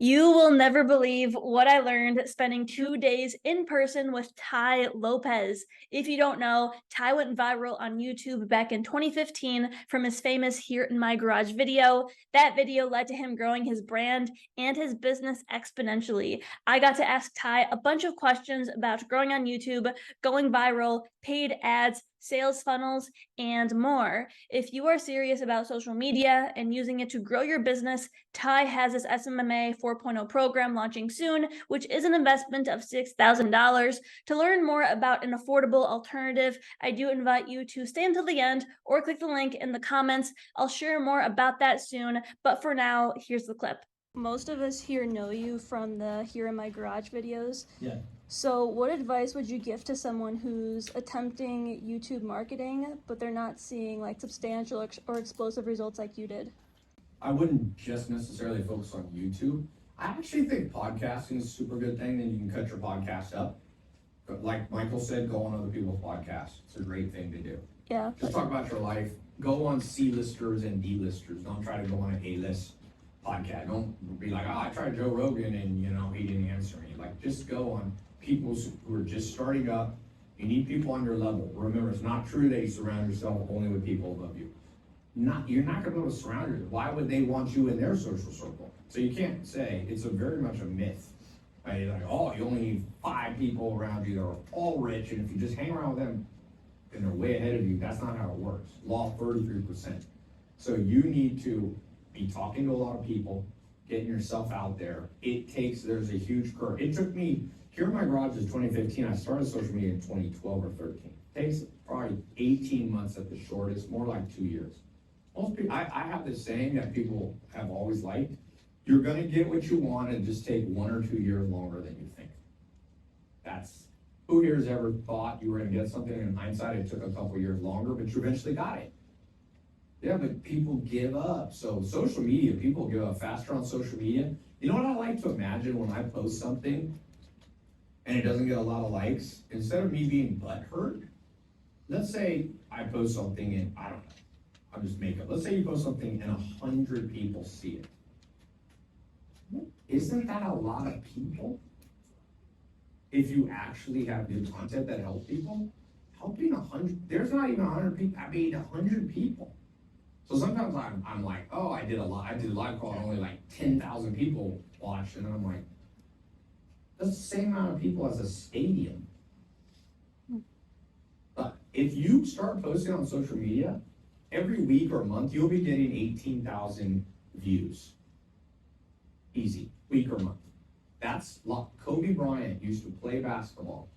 You will never believe what I learned spending 2 days in person with Ty Lopez. If you don't know, Ty went viral on YouTube back in 2015 from his famous Here in My Garage video. That video led to him growing his brand and his business exponentially. I got to ask Ty a bunch of questions about growing on YouTube, going viral, paid ads, sales funnels, and more. If you are serious about social media and using it to grow your business, Ty has his SMMA 4.0 program launching soon, which is an investment of $6,000. To learn more about an affordable alternative, I do invite you to stay until the end or click the link in the comments. I'll share more about that soon, but for now, here's the clip. Most of us here know you from the Here in My Garage videos. Yeah. So what advice would you give to someone who's attempting YouTube marketing, but they're not seeing like substantial or explosive results like you did? I wouldn't just necessarily focus on YouTube. I actually think podcasting is a super good thing. Then you can cut your podcast up. But like Michael said, go on other people's podcasts. It's a great thing to do. Yeah. Just talk about your life. Go on C-listers and D-listers. Don't try to go on an A-list podcast. Don't be like, oh, I tried Joe Rogan and he didn't answer me. Like, just go on people who are just starting up. You need people on your level. Remember, it's not true that you surround yourself only with people above you. You're not going to be able to surround yourself. Why would they want you in their social circle? So you can't say, it's very much a myth. Right? Like, oh, you only need 5 people around you that are all rich, and if you just hang around with them and they're way ahead of you, that's not how it works. Law 33%. So you need to be talking to a lot of people, getting yourself out there. There's a huge curve. It took me, Here in My Garage is 2015. I started social media in 2012 or 13. It takes probably 18 months at the shortest, more like 2 years. Most people, I have this saying that people have always liked. You're gonna get what you want and just take 1 or 2 years longer than you think. Who here has ever thought you were gonna get something, and in hindsight it took a couple years longer, but you eventually got it? Yeah, but people give up. So social media, people give up faster on social media. You know what I like to imagine when I post something and it doesn't get a lot of likes? Instead of me being butthurt, let's say I post something and I don't know, I'll just make it. Let's say you post something and 100 people see it. Isn't that a lot of people? If you actually have good content that helps people, helping 100, there's not even 100 people, I mean 100 people. So sometimes I'm like, oh, I did a live call and only like 10,000 people watched, and then I'm like, that's the same amount of people as a stadium. But if you start posting on social media, every week or month, you'll be getting 18,000 views. Easy, week or month. Kobe Bryant used to play basketball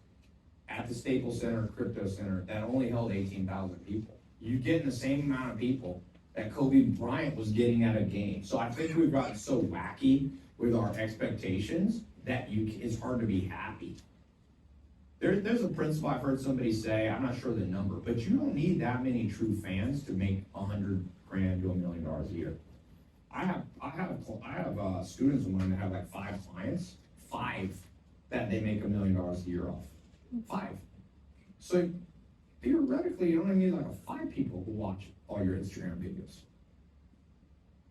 at the Staples Center, Crypto Center, that only held 18,000 people. You're getting the same amount of people that Kobe Bryant was getting at a game. So I think we've gotten so wacky with our expectations that it's hard to be happy. There's a principle I've heard somebody say, I'm not sure the number, but you don't need that many true fans to make $100,000 to $1 million a year. I have students of mine that have like 5 clients, 5 that they make $1 million a year off. 5. So theoretically, you only need like 5 people who watch all your Instagram videos.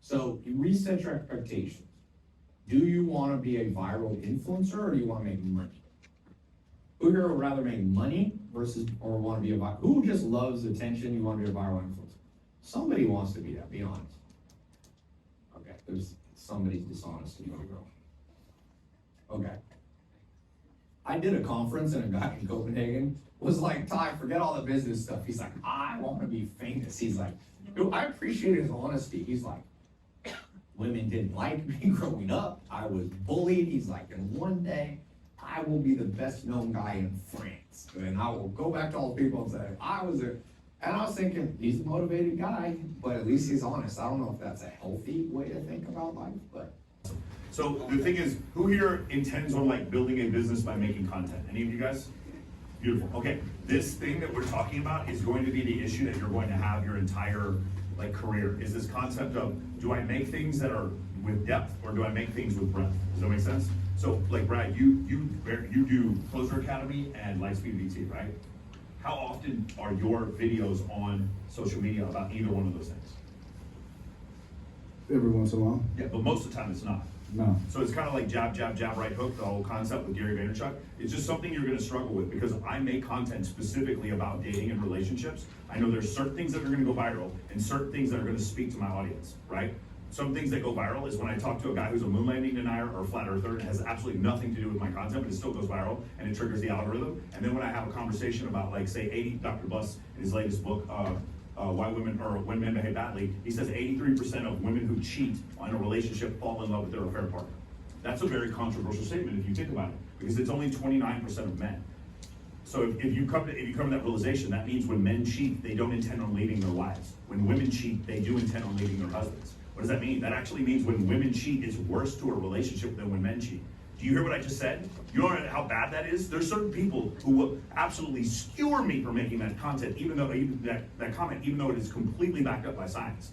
So you reset your expectations. Do you want to be a viral influencer, or do you want to make money? Who here would rather make money or want to be a viral? Who just loves attention? You want to be a viral influencer? Somebody wants to be that. Be honest. Okay, there's somebody's dishonesty. Okay. I did a conference, and a guy in Copenhagen was like, Ty, forget all the business stuff. He's like, I want to be famous. He's like, dude, I appreciate his honesty. He's like, women didn't like me growing up. I was bullied. He's like, and one day I will be the best known guy in France. And I will go back to all the people and say, and I was thinking, he's a motivated guy, but at least he's honest. I don't know if that's a healthy way to think about life, but. So the thing is, who here intends on like building a business by making content? Any of you guys? Beautiful. Okay, this thing that we're talking about is going to be the issue that you're going to have your entire like career. Is this concept of, do I make things that are with depth, or do I make things with breadth? Does that make sense? So like Brad, you do Closer Academy and Lightspeed VT, right? How often are your videos on social media about either one of those things? Every once in a while. Yeah, but most of the time it's not. No. So it's kind of like jab, jab, jab, right hook, the whole concept with Gary Vaynerchuck. It's just something you're gonna struggle with because I make content specifically about dating and relationships. I know there's certain things that are gonna go viral and certain things that are gonna speak to my audience, right? Some things that go viral is when I talk to a guy who's a moon landing denier or a flat earther, it has absolutely nothing to do with my content, but it still goes viral and it triggers the algorithm. And then when I have a conversation about like say Dr. Buss in his latest book, Why Women or When Men Behave Badly, he says 83% of women who cheat in a relationship fall in love with their affair partner. That's a very controversial statement if you think about it, because it's only 29% of men. So if you come to that realization, that means when men cheat, they don't intend on leaving their wives. When women cheat, they do intend on leaving their husbands. What does that mean? That actually means when women cheat, it's worse to a relationship than when men cheat. Do you hear what I just said? You know how bad that is? There's certain people who will absolutely skewer me for making that content, even though that comment, even though it is completely backed up by science.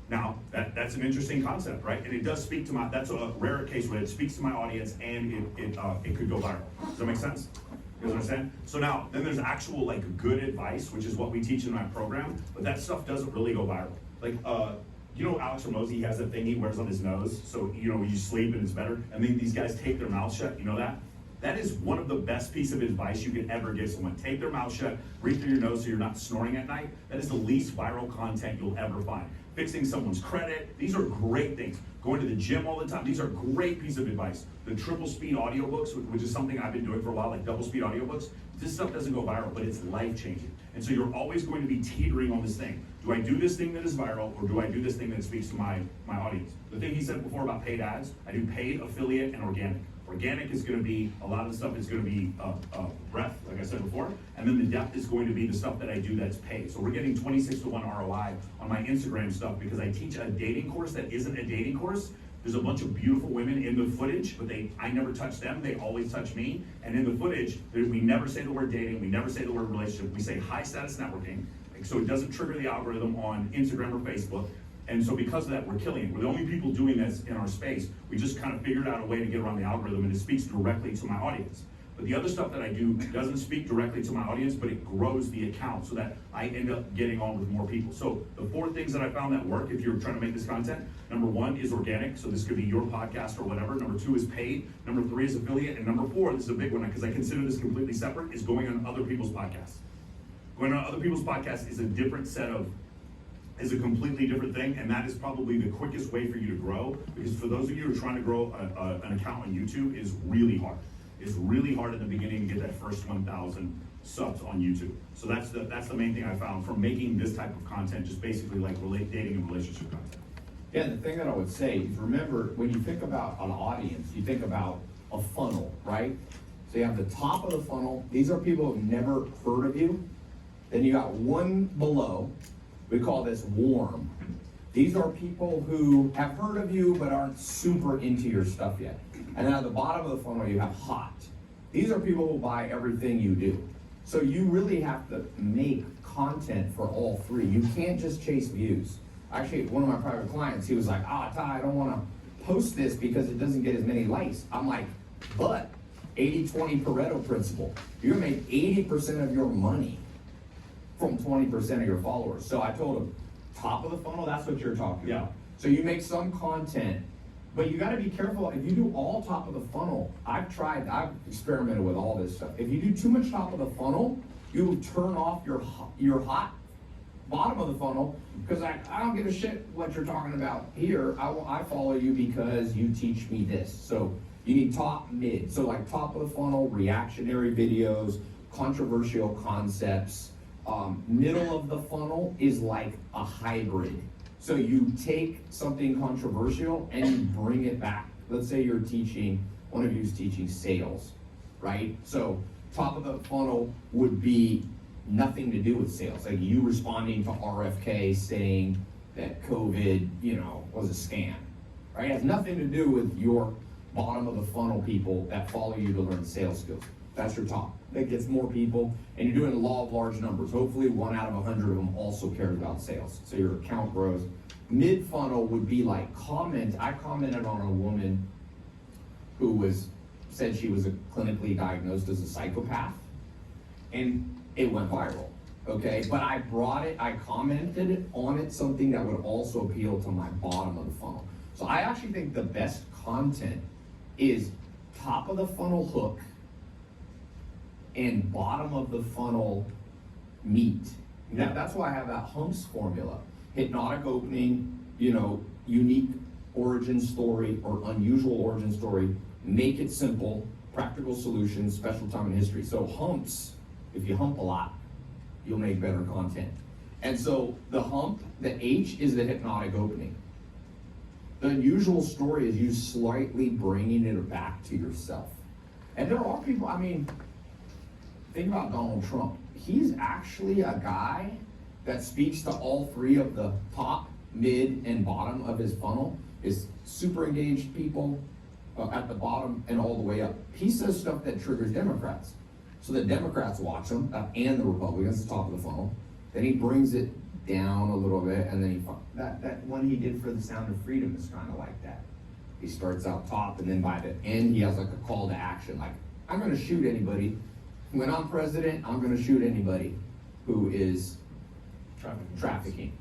Now, that's an interesting concept, right? And it does speak to that's a rare case where it speaks to my audience and it could go viral. Does that make sense? You guys understand? So now, then there's actual like good advice, which is what we teach in my program, but that stuff doesn't really go viral. Like, you know, Alex Hormozi, he has that thing he wears on his nose, so you know, you sleep and it's better. And then these guys tape their mouth shut, you know that? That is one of the best pieces of advice you could ever give someone. Tape their mouth shut, breathe through your nose so you're not snoring at night. That is the least viral content you'll ever find. Fixing someone's credit, these are great things. Going to the gym all the time, these are great pieces of advice. The triple speed audiobooks, which is something I've been doing for a while, like double speed audiobooks, this stuff doesn't go viral, but it's life changing. And so you're always going to be teetering on this thing. Do I do this thing that is viral, or do I do this thing that speaks to my audience? The thing he said before about paid ads, I do paid, affiliate, and organic. Organic is going to be, a lot of the stuff is going to be breadth, like I said before, and then the depth is going to be the stuff that I do that's paid. So we're getting 26-to-1 ROI on my Instagram stuff because I teach a dating course that isn't a dating course. There's a bunch of beautiful women in the footage, but I never touch them, they always touch me. And in the footage, we never say the word dating, we never say the word relationship, we say high status networking, so it doesn't trigger the algorithm on Instagram or Facebook. And so because of that, we're killing it. We're the only people doing this in our space. We just kind of figured out a way to get around the algorithm, and it speaks directly to my audience. But the other stuff that I do doesn't speak directly to my audience, but it grows the account so that I end up getting on with more people. So the 4 things that I found that work if you're trying to make this content, number 1 is organic, so this could be your podcast or whatever. Number 2 is paid. Number 3 is affiliate. And number 4, this is a big one because I consider this completely separate, is going on other people's podcasts. Going on other people's podcasts is a different set of is a completely different thing, and that is probably the quickest way for you to grow, because for those of you who are trying to grow an account on YouTube, is really hard. It's really hard in the beginning to get that first 1,000 subs on YouTube. So that's the main thing I found from making this type of content, just basically like dating and relationship content. Yeah, the thing that I would say is, remember, when you think about an audience, you think about a funnel, right? So you have the top of the funnel. These are people who've never heard of you. Then you got one below. We call this warm. These are people who have heard of you but aren't super into your stuff yet. And then at the bottom of the funnel, you have hot. These are people who buy everything you do. So you really have to make content for all 3. You can't just chase views. Actually, one of my private clients, he was like, Ty, I don't want to post this because it doesn't get as many likes. I'm like, but 80-20 Pareto principle. You're gonna make 80% of your money from 20% of your followers. So I told him, top of the funnel, that's what you're talking about. So you make some content, but you gotta be careful. If you do all top of the funnel, I've experimented with all this stuff. If you do too much top of the funnel, you turn off your hot bottom of the funnel, because I don't give a shit what you're talking about here. I follow you because you teach me this. So you need top, mid. So like top of the funnel, reactionary videos, controversial concepts. Middle of the funnel is like a hybrid. So you take something controversial and you bring it back. Let's say you're teaching, one of you is teaching sales, right? So top of the funnel would be nothing to do with sales. Like you responding to RFK saying that COVID, was a scam, right? It has nothing to do with your bottom of the funnel people that follow you to learn sales skills. That's your top. That gets more people, and you're doing a law of large numbers. Hopefully 1 out of 100 of them also cares about sales, so your account grows. Mid funnel would be like I commented on a woman who said she was clinically diagnosed as a psychopath, and it went viral, okay? But I commented on it, something that would also appeal to my bottom of the funnel. So I actually think the best content is top of the funnel hook and bottom of the funnel meat. That's why I have that humps formula. Hypnotic opening, unique origin story or unusual origin story, make it simple, practical solutions, special time in history. So humps, if you hump a lot, you'll make better content. And so the hump, the H is the hypnotic opening. The unusual story is you slightly bringing it back to yourself. And there are people, think about Donald Trump. He's actually a guy that speaks to all three of the top, mid, and bottom of his funnel. Is super engaged people at the bottom and all the way up. He says stuff that triggers Democrats. So the Democrats watch him, and the Republicans, the top of the funnel. Then he brings it down a little bit, and then that one he did for the Sound of Freedom is kind of like that. He starts out top, and then by the end, he has like a call to action, like, I'm gonna shoot anybody. When I'm president, I'm gonna shoot anybody who is trafficking.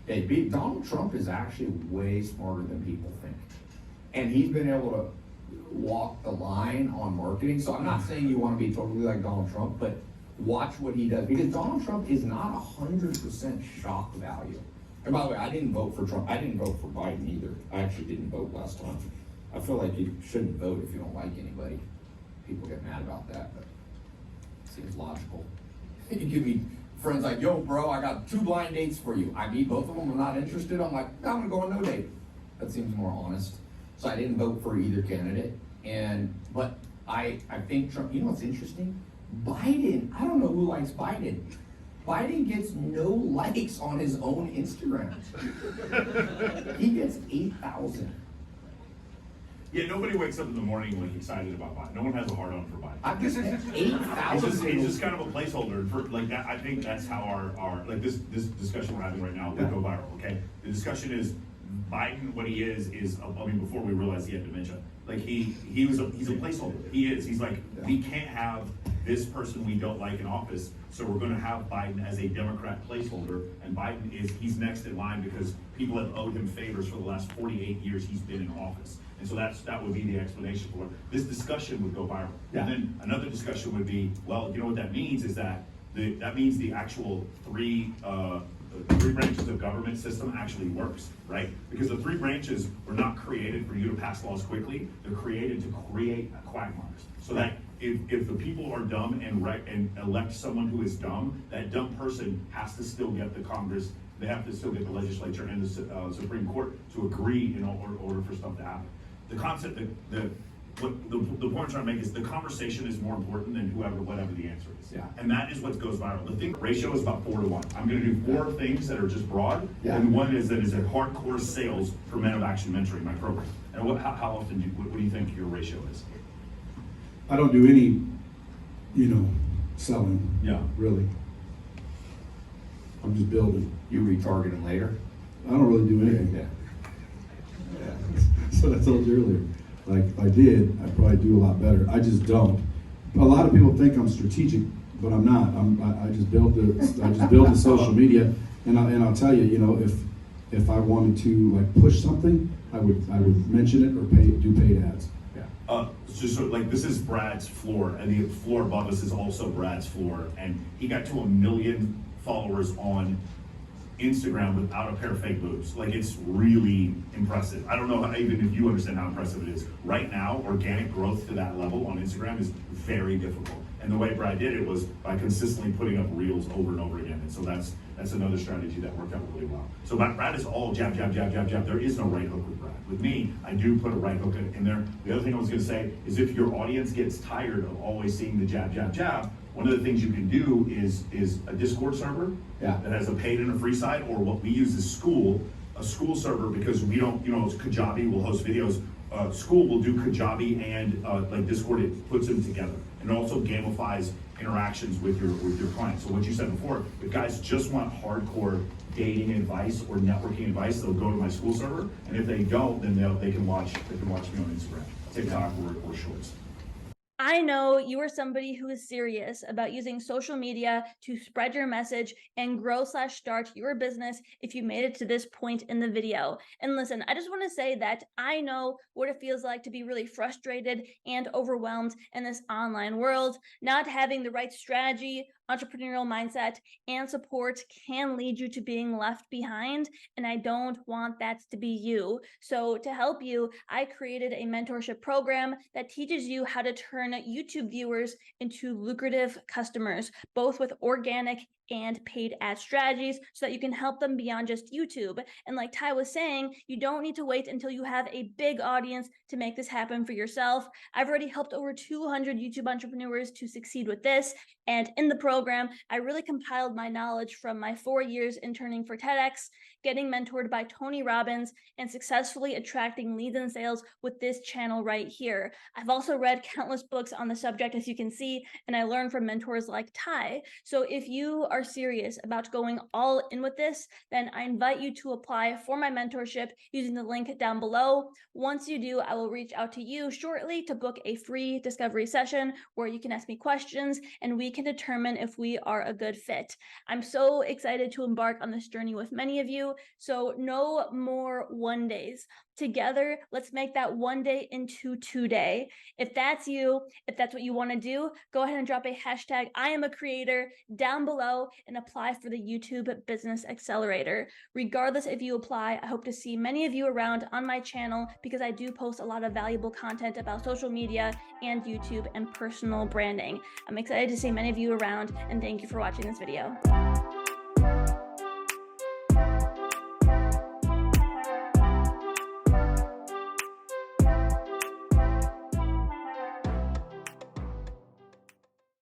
Yeah. Donald Trump is actually way smarter than people think. And he's been able to walk the line on marketing. So I'm not saying you wanna be totally like Donald Trump, but watch what he does, because Donald Trump is not 100% shock value. And by the way, I didn't vote for Trump. I didn't vote for Biden either. I actually didn't vote last time. I feel like you shouldn't vote if you don't like anybody. People get mad about that, but it seems logical. You give me friends like, yo, bro, I got 2 blind dates for you. I meet both of them, I'm not interested. I'm like, no, I'm gonna go on no date. That seems more honest. So I didn't vote for either candidate. But I think Trump, what's interesting? Biden, I don't know who likes Biden. Biden gets no likes on his own Instagram. He gets 8,000. Yeah, nobody wakes up in the morning like excited about Biden. No one has a hard on for Biden. I'm just 8,000. He's just kind of a placeholder for like that. I think that's how our like this discussion we're having right now will go viral. Okay, the discussion is Biden. What he is before we realized he had dementia. Like he's a placeholder. He's like, we can't have this person we don't like in office, so we're gonna have Biden as a Democrat placeholder, and he's next in line because people have owed him favors for the last 48 years he's been in office. And so that would be the explanation for it. This discussion would go viral. Yeah. And then another discussion would be, well, you know what that means is that that means the actual three branches of government system actually works, right? Because the 3 branches were not created for you to pass laws quickly. They're created to create quagmires. So that if the people are dumb and elect someone who is dumb, that dumb person has to still get the Congress, they have to still get the legislature and the Supreme Court to agree in order for stuff to happen. The concept, the point I'm trying to make is the conversation is more important than whatever the answer is. Yeah. And that is what goes viral. The ratio is about 4 to 1. I'm gonna do 4 things that are just broad, yeah. And one is a hardcore sales for Men of Action Mentoring, my program. And how often what do you think your ratio is? I don't do any, selling. Yeah. Really. I'm just building. You retarget them later? I don't really do anything. Yeah. So I told you earlier, like if I did, I'd probably do a lot better. I just don't. A lot of people think I'm strategic, but I'm not. I just built the social media, and I'll tell you, if I wanted to like push something, I would mention it or do paid ads. Yeah. Just sort of like this is Brad's floor, and the floor above us is also Brad's floor, and he got to 1 million followers on Instagram without a pair of fake boobs. Like, it's really impressive. I don't know even if you understand how impressive it is. Right now, organic growth to that level on Instagram is very difficult. And the way Brad did it was by consistently putting up reels over and over again. And so that's another strategy that worked out really well. So Brad is all jab, jab, jab, jab, jab. There is no right hook with Brad. With me, I do put a right hook in there. The other thing I was gonna say is if your audience gets tired of always seeing the jab, jab, jab, one of the things you can do is a Discord server that has a paid and a free side, or what we use is a school server, because we don't, Kajabi will host videos. School will do Kajabi and like Discord, it puts them together. And it also gamifies interactions with your clients. So what you said before, if guys just want hardcore dating advice or networking advice, they'll go to my school server. And if they don't, then they can watch me on Instagram, TikTok, or Shorts. I know you are somebody who is serious about using social media to spread your message and grow/start your business if you made it to this point in the video. And listen, I just want to say that I know what it feels like to be really frustrated and overwhelmed in this online world. Not having the right strategy, entrepreneurial mindset, and support can lead you to being left behind. And I don't want that to be you. So to help you, I created a mentorship program that teaches you how to turn YouTube viewers into lucrative customers, both with organic and paid ad strategies, so that you can help them beyond just YouTube. And like Ty was saying, you don't need to wait until you have a big audience to make this happen for yourself. I've already helped over 200 YouTube entrepreneurs to succeed with this. And in the program, I really compiled my knowledge from my 4 years interning for TEDx, getting mentored by Tony Robbins, and successfully attracting leads and sales with this channel right here. I've also read countless books on the subject, as you can see, and I learned from mentors like Ty. So if you are serious about going all in with this, then I invite you to apply for my mentorship using the link down below. Once you do, I will reach out to you shortly to book a free discovery session where you can ask me questions and we can determine if we are a good fit. I'm so excited to embark on this journey with many of you. So no more 1 days. Together, let's make that 1 day into 2 day. If that's you, if that's what you want to do, go ahead and drop a hashtag I am a creator down below and apply for the YouTube Business Accelerator. Regardless if you apply, I hope to see many of you around on my channel because I do post a lot of valuable content about social media and YouTube and personal branding. I'm excited to see many of you around, and thank you for watching this video.